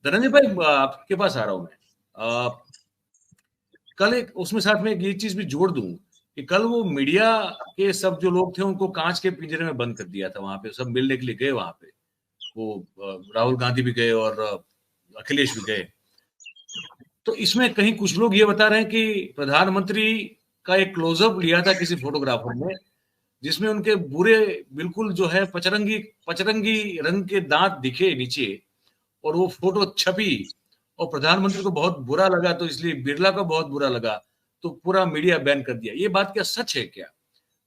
धनंजय भाई, आपके पास आ रहा हूं मैं। कल एक उसमें साथ में एक ये चीज भी जोड़ दूं कि कल वो मीडिया के सब जो लोग थे उनको कांच के पिंजरे में बंद कर दिया था। वहां पे सब मिलने के लिए गए, वहां पे वो राहुल गांधी भी गए और अखिलेश भी गए। तो इसमें कहीं कुछ लोग ये बता रहे हैं कि प्रधानमंत्री का एक क्लोजअप लिया था किसी फोटोग्राफर ने, जिसमें उनके बुरे बिल्कुल जो है पचरंगी पचरंगी रंग के दांत दिखे नीचे, और वो फोटो छपी और प्रधानमंत्री को बहुत बुरा लगा, तो इसलिए बिरला को बहुत बुरा लगा, तो पूरा मीडिया बैन कर दिया। ये बात क्या सच है क्या?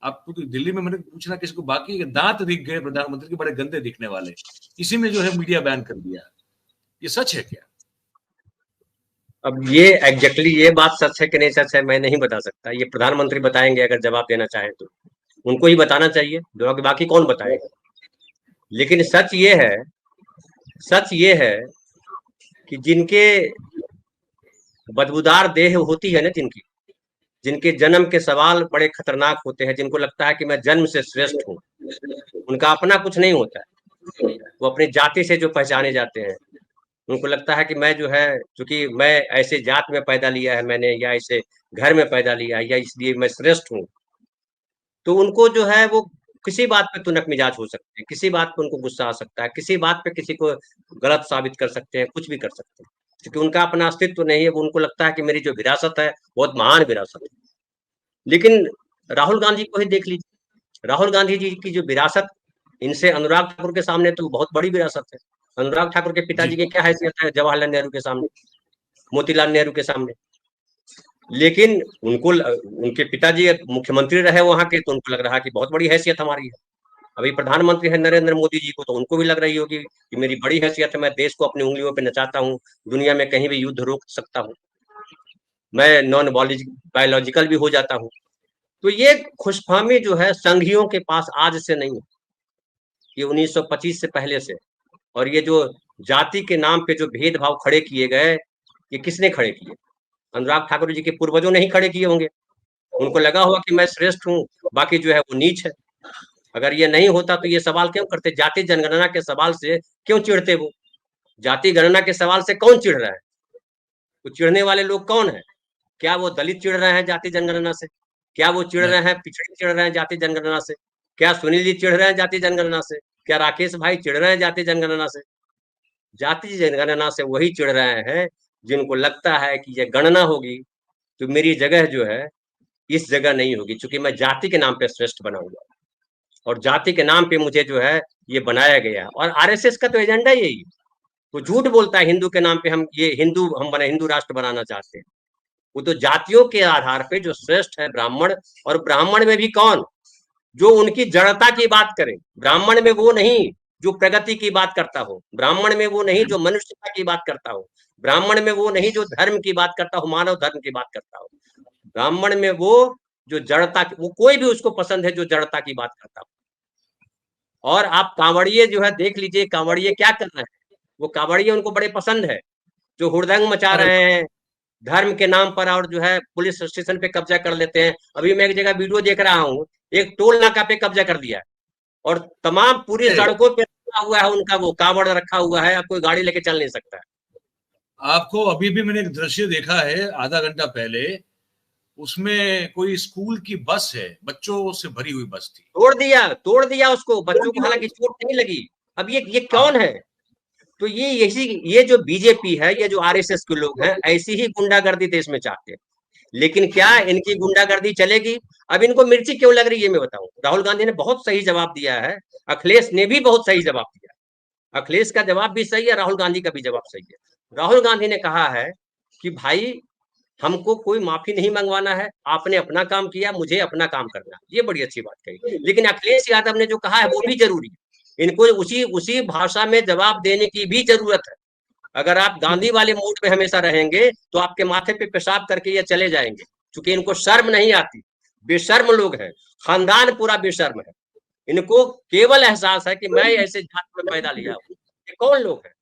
आप क्योंकि दिल्ली में मैंने पूछना किसी को, बाकी के दांत दिख गए प्रधानमंत्री के बड़े गंदे दिखने वाले, इसी में जो है मीडिया बैन कर दिया, ये सच है क्या? अब ये एग्जैक्टली ये बात सच है कि नहीं सच है मैं नहीं बता सकता। ये प्रधानमंत्री बताएंगे अगर जवाब देना चाहे तो, उनको ही बताना चाहिए, जो बाकी कौन बताएगा। लेकिन सच ये है कि जिनके बदबूदार देह होती है ना, जिनके जन्म के सवाल बड़े खतरनाक होते हैं, जिनको लगता है कि मैं जन्म से श्रेष्ठ हूँ, उनका अपना कुछ नहीं होता है। वो अपनी जाति से जो पहचाने जाते हैं, उनको लगता है कि मैं जो है, चूंकि मैं ऐसे जात में पैदा लिया है मैंने, या ऐसे घर में पैदा लिया है, या इसलिए मैं श्रेष्ठ हूँ। तो उनको जो है वो किसी बात पे तुनक मिजाज हो सकते हैं, किसी बात पे उनको गुस्सा आ सकता है, किसी बात पे किसी को गलत साबित कर सकते हैं, कुछ भी कर सकते हैं, क्योंकि उनका अपना अस्तित्व नहीं है। उनको लगता है कि मेरी जो विरासत है बहुत महान विरासत है। लेकिन राहुल गांधी को ही देख लीजिए, राहुल गांधी जी की जो विरासत, इनसे अनुराग ठाकुर के सामने तो बहुत बड़ी विरासत है। अनुराग ठाकुर के पिताजी की क्या हैसियत है जवाहरलाल नेहरू के सामने, मोतीलाल नेहरू के सामने। लेकिन उनको उनके पिताजी मुख्यमंत्री रहे वहां के, तो उनको लग रहा कि बहुत बड़ी हैसियत हमारी है। अभी प्रधानमंत्री है नरेंद्र मोदी जी को, तो उनको भी लग रही होगी कि मेरी बड़ी हैसियत है, मैं देश को अपनी उंगलियों पे नचाता हूँ, दुनिया में कहीं भी युद्ध रोक सकता हूँ, मैं नॉन बायोलॉजिकल भी हो जाता हूँ। तो ये खुशफहमी जो है संघियों के पास आज से नहीं है, ये 1925 से पहले से। और ये जो जाति के नाम पे जो भेदभाव खड़े किए गए, ये किसने खड़े किए? अनुराग ठाकुर जी के पूर्वजों ने ही खड़े किए होंगे। उनको लगा होगा कि मैं श्रेष्ठ हूँ, बाकी जो है वो नीच है। अगर ये नहीं होता तो ये सवाल क्यों करते? जाति जनगणना के सवाल से क्यों चिढ़ते वो? जाति गणना के सवाल से कौन चिढ़ रहा है? तो चिढ़ने वाले लोग कौन है? क्या वो दलित चिढ़ रहे हैं जाति जनगणना से? क्या वो चिढ़ रहे हैं पिछड़े चिढ़ रहे हैं जाति जनगणना से? क्या सुनील जी चिढ़ रहे हैं जाति जनगणना से? क्या राकेश भाई चिढ़ रहे हैं जाति जनगणना से? जाति जनगणना से वही चिढ़ रहे हैं जिनको लगता है कि ये गणना होगी तो मेरी जगह जो है इस जगह नहीं होगी, क्योंकि मैं जाति के नाम पे श्रेष्ठ बना हुआ, और जाति के नाम पे मुझे जो है ये बनाया गया। और आरएसएस का तो एजेंडा यही, वो झूठ बोलता है हिंदू के नाम पे, हम ये हिंदू हम बने हिंदू राष्ट्र बनाना चाहते हैं। वो तो जातियों के आधार पे जो श्रेष्ठ है ब्राह्मण, और ब्राह्मण में भी कौन जो उनकी जड़ता की बात करे, ब्राह्मण में वो नहीं जो प्रगति की बात करता हो, ब्राह्मण में वो नहीं जो मनुष्यता की बात करता हो, ब्राह्मण में वो नहीं जो धर्म की बात करता हो, मानव धर्म की बात करता हो, ब्राह्मण में वो जो जड़ता, वो कोई भी उसको पसंद है जो जड़ता की बात करता हो। और आप कांवड़िए जो है देख लीजिए, कांवड़िए क्या कर रहे हैं, वो कांवड़िए उनको बड़े पसंद है, जो हुड़दंग मचा रहे हैं धर्म के नाम पर, और जो है पुलिस स्टेशन पे कब्जा कर लेते हैं। अभी मैं एक जगह वीडियो देख रहा हूँ, एक टोल नाका पे कब्जा कर दिया है, और तमाम पूरी सड़कों पे रखा हुआ है उनका वो कावड़ रखा हुआ है, अब कोई गाड़ी लेके चल नहीं सकता है। आपको अभी भी मैंने एक दृश्य देखा है आधा घंटा पहले, उसमें कोई स्कूल की बस है, बच्चों से भरी हुई बस थी, तोड़ दिया उसको, बच्चों को हालांकि चोट नहीं लगी। अब ये कौन है? तो ये जो बीजेपी है, ये जो आरएसएस के लोग हैं, ऐसी ही गुंडागर्दी देश में चाहते हैं। लेकिन क्या इनकी गुंडागर्दी चलेगी? अब इनको मिर्ची क्यों लग रही है मैं बताऊं। राहुल गांधी ने बहुत सही जवाब दिया है, अखिलेश ने भी बहुत सही जवाब दिया। अखिलेश का जवाब भी सही है, राहुल गांधी का भी जवाब सही है। राहुल गांधी ने कहा है कि भाई हमको कोई माफी नहीं मंगवाना है, आपने अपना काम किया, मुझे अपना काम करना है। ये बड़ी अच्छी बात कही। लेकिन अखिलेश यादव ने जो कहा है वो भी जरूरी है, इनको उसी भाषा में जवाब देने की भी जरूरत है। अगर आप गांधी वाले मूड में हमेशा रहेंगे तो आपके माथे पे पेशाब करके ये चले जाएंगे, क्योंकि इनको शर्म नहीं आती। बेशर्म लोग हैं, खानदान पूरा बेशर्म है। इनको केवल एहसास है कि मैं ऐसे जात में पैदा लिया हूँ। ये कौन लोग हैं?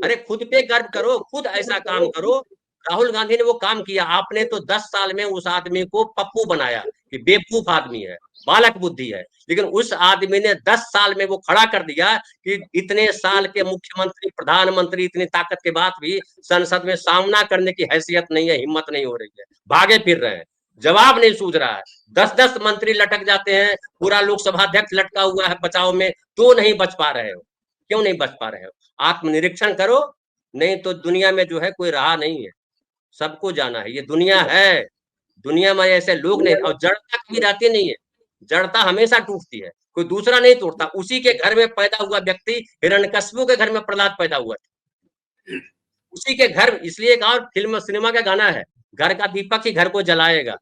अरे खुद पे गर्व करो, खुद ऐसा काम करो राहुल गांधी ने वो काम किया। आपने तो 10 साल में उस आदमी को पप्पू बनाया कि बेवकूफ आदमी है, बालक बुद्धि है, लेकिन उस आदमी ने 10 साल में वो खड़ा कर दिया कि इतने साल के मुख्यमंत्री, प्रधानमंत्री, इतनी ताकत के बाद भी संसद में सामना करने की हैसियत नहीं है, हिम्मत नहीं हो रही है, भागे फिर रहे हैं, जवाब नहीं सूझ रहा है। 10-10 मंत्री लटक जाते हैं, पूरा लोकसभा अध्यक्ष लटका हुआ है बचाव में, तो नहीं बच पा रहे हो। क्यों नहीं बच पा रहे हो? आत्मनिरीक्षण करो, नहीं तो दुनिया में जो है कोई रहा नहीं है, सबको जाना है। ये दुनिया है, दुनिया में ऐसे लोग नहीं, और जड़ता कभी रहती नहीं है, जड़ता हमेशा टूटती है, कोई दूसरा नहीं तोड़ता। उसी के घर में पैदा हुआ व्यक्ति, हिरण्यकश्यप के घर में प्रहलाद पैदा हुआ था, उसी के घर। इसलिए एक और फिल्म सिनेमा का गाना है, घर का दीपक ही घर को जलाएगा।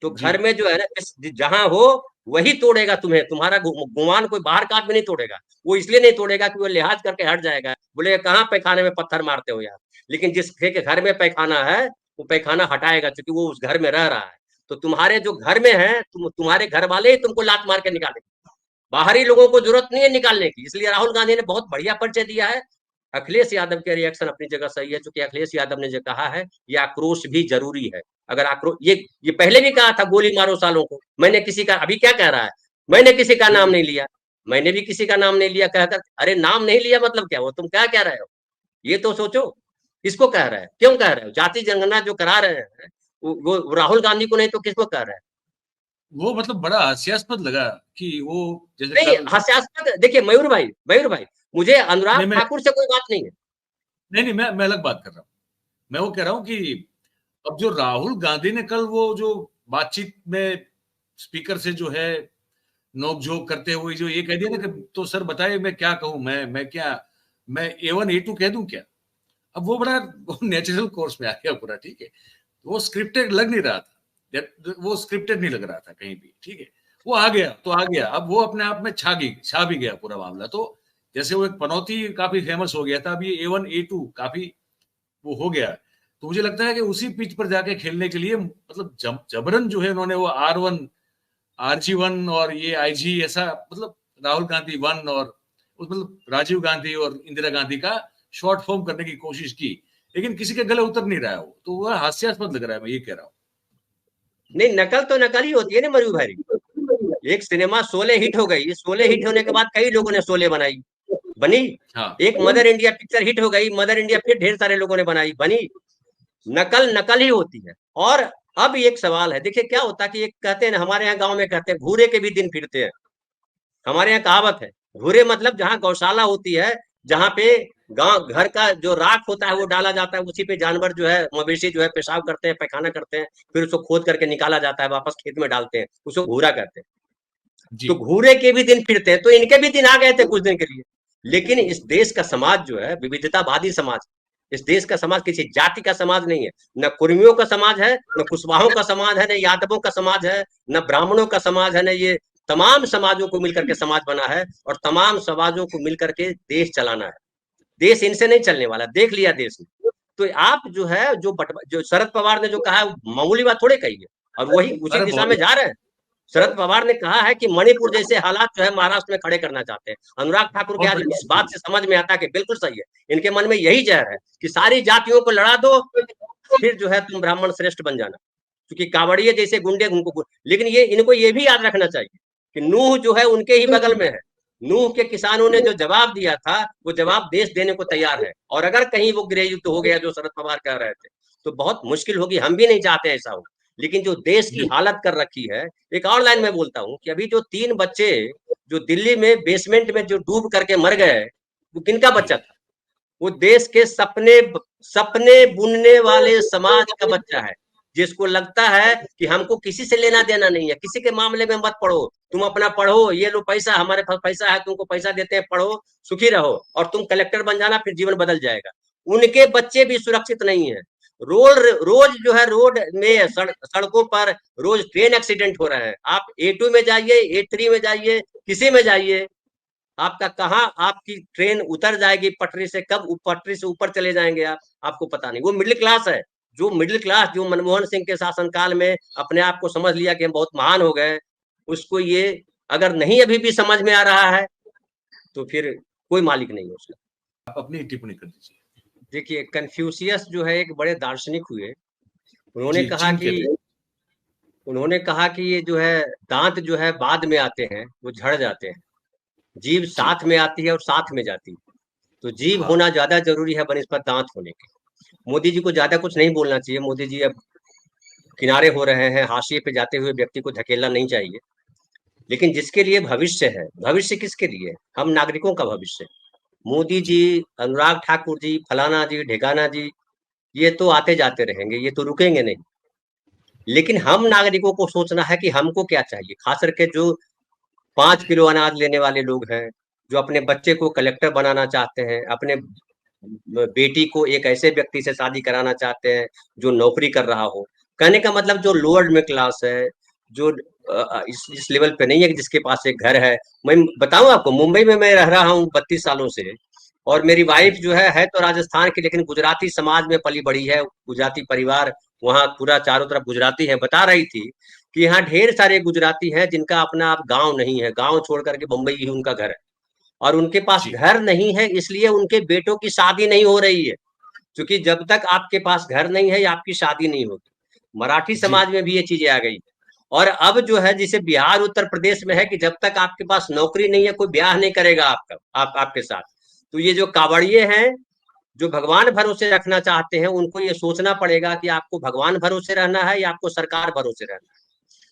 तो घर में जो है ना, जहां हो वही तोड़ेगा तुम्हें, तुम्हारा गुमान कोई बाहर का आदमी नहीं तोड़ेगा। वो इसलिए नहीं तोड़ेगा कि वो लिहाज करके हट जाएगा, बोले कहाँ पैखाने में पत्थर मारते हो यार, लेकिन जिसके घर में पैखाना है वो पैखाना हटाएगा, क्योंकि वो उस घर में रह रहा है। तो तुम्हारे जो घर में है, तुम्हारे घर वाले ही तुमको लात मार के निकालेंगे, बाहरी लोगों को जरूरत नहीं है निकालने की। इसलिए राहुल गांधी ने बहुत बढ़िया परिचय दिया है। अखिलेश यादव के रिएक्शन अपनी जगह सही है, क्योंकि अखिलेश यादव ने जो कहा है, ये आक्रोश भी जरूरी है। अगर आक्रोश, ये पहले भी कहा था गोली मारो सालों को, मैंने किसी का, अभी क्या कह रहा है, मैंने किसी का नाम नहीं लिया, मैंने भी किसी का नाम नहीं लिया, कहकर अरे नाम नहीं लिया मतलब क्या, वो तुम क्या कह रहे हो, ये तो सोचो। किसको कह रहा है, क्यों कह रहे हो? जाति जनगणना जो करा रहे हैं वो राहुल गांधी को नहीं तो किसको कह रहे हैं? वो मतलब बड़ा हास्यास्पद लगा कि वो जैसे नहीं कल, हास्यास्पद, देखिए मयूर भाई, मुझे अनुराग नहीं मैं ठाकुर से कोई बात नहीं है। नहीं नहीं मैं अलग बात कर रहा हूँ। मैं वो कह रहा हूँ कि अब जो राहुल गांधी ने कल वो जो बातचीत में स्पीकर से जो है नोकझोंक करते हुए जो ये कह दिया ना कि तो सर बताइए मैं क्या कहूं, मैं क्या, मैं A1 A2 कह दूं क्या? अब वो बड़ा नेचुरल कोर्स में आ गया पूरा, ठीक है। वो स्क्रिप्टेड लग नहीं रहा था, वो स्क्रिप्टेड नहीं लग रहा था कहीं भी, ठीक है। वो आ गया तो आ गया, अब वो अपने आप में छा भी गया पूरा मामला। तो जैसे वो एक पनौती काफी फेमस हो गया था, अब ये A1 A2 काफी वो हो गया। तो मुझे लगता है कि उसी पिच पर जाके खेलने के लिए मतलब जबरन जो है उन्होंने वो R1 RG1 और ये IG ऐसा, मतलब राहुल गांधी 1 और मतलब राजीव गांधी और इंदिरा गांधी का शॉर्ट फॉर्म करने की कोशिश की, लेकिन किसी के गले उतर नहीं रहा है वो, तो वह हास्यास्पद लग रहा है, मैं ये कह रहा हूँ। नहीं, नकल तो नकल ही होती है ना मयूर भाई। एक सिनेमा शोले हिट हो गई, शोले हिट होने के बाद कई लोगों ने शोले बनाई, बनी। हाँ एक मदर इंडिया पिक्चर हिट हो गई, मदर इंडिया फिर ढेर सारे लोगों ने बनाई, बनी। नकल नकल ही होती है। और अब एक सवाल है, देखिए क्या होता है कि एक कहते हैं ना, हमारे यहाँ गांव में कहते हैं घूरे के भी दिन फिरते हैं। हमारे यहाँ कहावत है, घूरे मतलब जहाँ गौशाला होती है, जहाँ पे गांव घर का जो राख होता है वो डाला जाता है, उसी पे जानवर जो है, मवेशी जो है पेशाब करते हैं, पैखाना करते हैं, फिर उसको खोद करके निकाला जाता है, वापस खेत में डालते हैं, उसको घूरा कहते हैं। जी। तो घूरे के भी दिन फिरते हैं, तो इनके भी दिन आ गए थे कुछ दिन के लिए। लेकिन इस देश का समाज जो है विविधतावादी समाज, इस देश का समाज किसी जाति का समाज नहीं है, न कुर्मियों का समाज है, न कुशवाहों का समाज है, न यादवों का समाज है, न ब्राह्मणों का समाज है, न ये तमाम समाजों को मिलकर के समाज बना है, और तमाम समाजों को मिलकर के देश चलाना है। देश इनसे नहीं चलने वाला, देख लिया देश में। तो आप जो है जो शरद पवार ने जो कहा है, मामूली बात थोड़े कही है, और वही उसी अरे दिशा में बहुत, जा रहे हैं। शरद पवार ने कहा है कि मणिपुर जैसे हालात जो है महाराष्ट्र में खड़े करना चाहते हैं। अनुराग ठाकुर के बहुत आज बड़ी इस बात बात हुई। से समझ में आता है कि बिल्कुल सही है, इनके मन में यही जहर है कि सारी जातियों को लड़ा दो, फिर जो है तुम ब्राह्मण श्रेष्ठ बन जाना। क्योंकि कावड़िए जैसे गुंडे उनको, लेकिन ये इनको ये भी याद रखना चाहिए कि नूह जो है उनके ही बगल में है। नूह के किसानों ने जो जवाब दिया था, वो जवाब देश देने को तैयार है। और अगर कहीं वो गृह युद्ध हो गया जो शरद पवार कह रहे थे, तो बहुत मुश्किल होगी, हम भी नहीं चाहते ऐसा हो। लेकिन जो देश की जी हालत कर रखी है, एक और लाइन में बोलता हूँ कि अभी जो 3 बच्चे जो दिल्ली में बेसमेंट में जो डूब करके मर गए, वो किनका जी। बच्चा था? वो देश के सपने सपने बुनने वाले समाज का बच्चा है, जिसको लगता है कि हमको किसी से लेना देना नहीं है, किसी के मामले में मत पढ़ो, तुम अपना पढ़ो, ये लो पैसा, हमारे पास पैसा है, तुमको पैसा देते हैं, पढ़ो, सुखी रहो, और तुम कलेक्टर बन जाना, फिर जीवन बदल जाएगा। उनके बच्चे भी सुरक्षित नहीं है। रोज जो है रोड में सड़कों पर रोज ट्रेन एक्सीडेंट हो रहे हैं। आप A2 में जाइए, A3 में जाइए, किसी में जाइए, आपका कहाँ आपकी ट्रेन उतर जाएगी पटरी से, कब पटरी से ऊपर चले जाएंगे आप, आपको पता नहीं। वो मिडिल क्लास है, जो मिडिल क्लास जो मनमोहन सिंह के शासनकाल में अपने आप को समझ लिया कि हम बहुत महान हो गए, उसको ये अगर नहीं अभी भी समझ में आ रहा है, तो फिर कोई मालिक नहीं है उसका। आप अपनी टिप्पणी कर दीजिए। देखिए, कन्फ्यूशियस जो है एक बड़े दार्शनिक हुए। उन्होंने जी, कहा चीन के कि थे। उन्होंने कहा कि ये जो है दांत जो है बाद में आते हैं, वो झड़ जाते हैं। जीभ जी, साथ में आती है और साथ में जाती है। तो जीभ हाँ, होना ज्यादा जरूरी है बनिस्बत दांत होने के। मोदी जी को ज्यादा कुछ नहीं बोलना चाहिए। मोदी जी अब किनारे हो रहे हैं, हाशिए पे जाते हुए व्यक्ति को धकेलना नहीं चाहिए। लेकिन जिसके लिए भविष्य है, भविष्य किसके लिए है? हम नागरिकों का भविष्य। मोदी जी, जी, अनुराग ठाकुर जी, फलाना जी, ढेकाना जी, ये तो आते जाते रहेंगे, ये तो रुकेंगे नहीं। लेकिन हम नागरिकों को सोचना है कि हमको क्या चाहिए। खास करके जो 5 किलो अनाज लेने वाले लोग हैं, जो अपने बच्चे को कलेक्टर बनाना चाहते हैं, अपने बेटी को एक ऐसे व्यक्ति से शादी कराना चाहते हैं जो नौकरी कर रहा हो। कहने का मतलब जो लोअर मिडिल क्लास है, जो इस लेवल पे नहीं है कि जिसके पास एक घर है। मैं बताऊं आपको, मुंबई में मैं रह रहा हूँ 32 सालों से, और मेरी वाइफ जी, जो है तो राजस्थान की, लेकिन गुजराती समाज में पली बड़ी है। गुजराती परिवार, वहाँ पूरा चारों तरफ गुजराती है। बता रही थी कि यहाँ ढेर सारे गुजराती हैं जिनका अपना आप गांव नहीं है, गांव छोड़ करके मुंबई ही उनका घर है। और उनके पास जी, घर नहीं है, इसलिए उनके बेटों की शादी नहीं हो रही है। क्योंकि जब तक आपके पास घर नहीं है, आपकी शादी नहीं होगी। मराठी जी, समाज में भी ये चीजें आ गई। और अब जो है, जिसे बिहार उत्तर प्रदेश में है कि जब तक आपके पास नौकरी नहीं है, कोई ब्याह नहीं करेगा आपके साथ। तो ये जो कावड़िए हैं, जो भगवान भरोसे रखना चाहते हैं, उनको ये सोचना पड़ेगा कि आपको भगवान भरोसे रहना है या आपको सरकार भरोसे रहना है।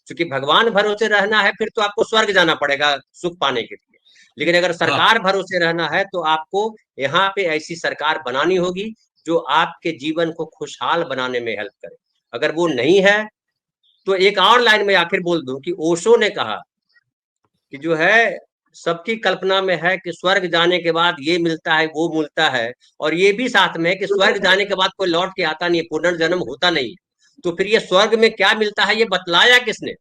क्योंकि भगवान भरोसे रहना है, फिर तो आपको स्वर्ग जाना पड़ेगा सुख पाने के लिए। लेकिन अगर हाँ, सरकार भरोसे रहना है, तो आपको यहाँ पे ऐसी सरकार बनानी होगी जो आपके जीवन को खुशहाल बनाने में हेल्प करे। अगर वो नहीं है, तो एक और लाइन में आखिर बोल दूं कि ओशो ने कहा कि जो है, सबकी कल्पना में है कि स्वर्ग जाने के बाद ये मिलता है, वो मिलता है। और ये भी साथ में है कि स्वर्ग जाने के बाद कोई लौट के आता नहीं है, पुनर्जन्म होता नहीं है। तो फिर ये स्वर्ग में क्या मिलता है, ये बतलाया किसने?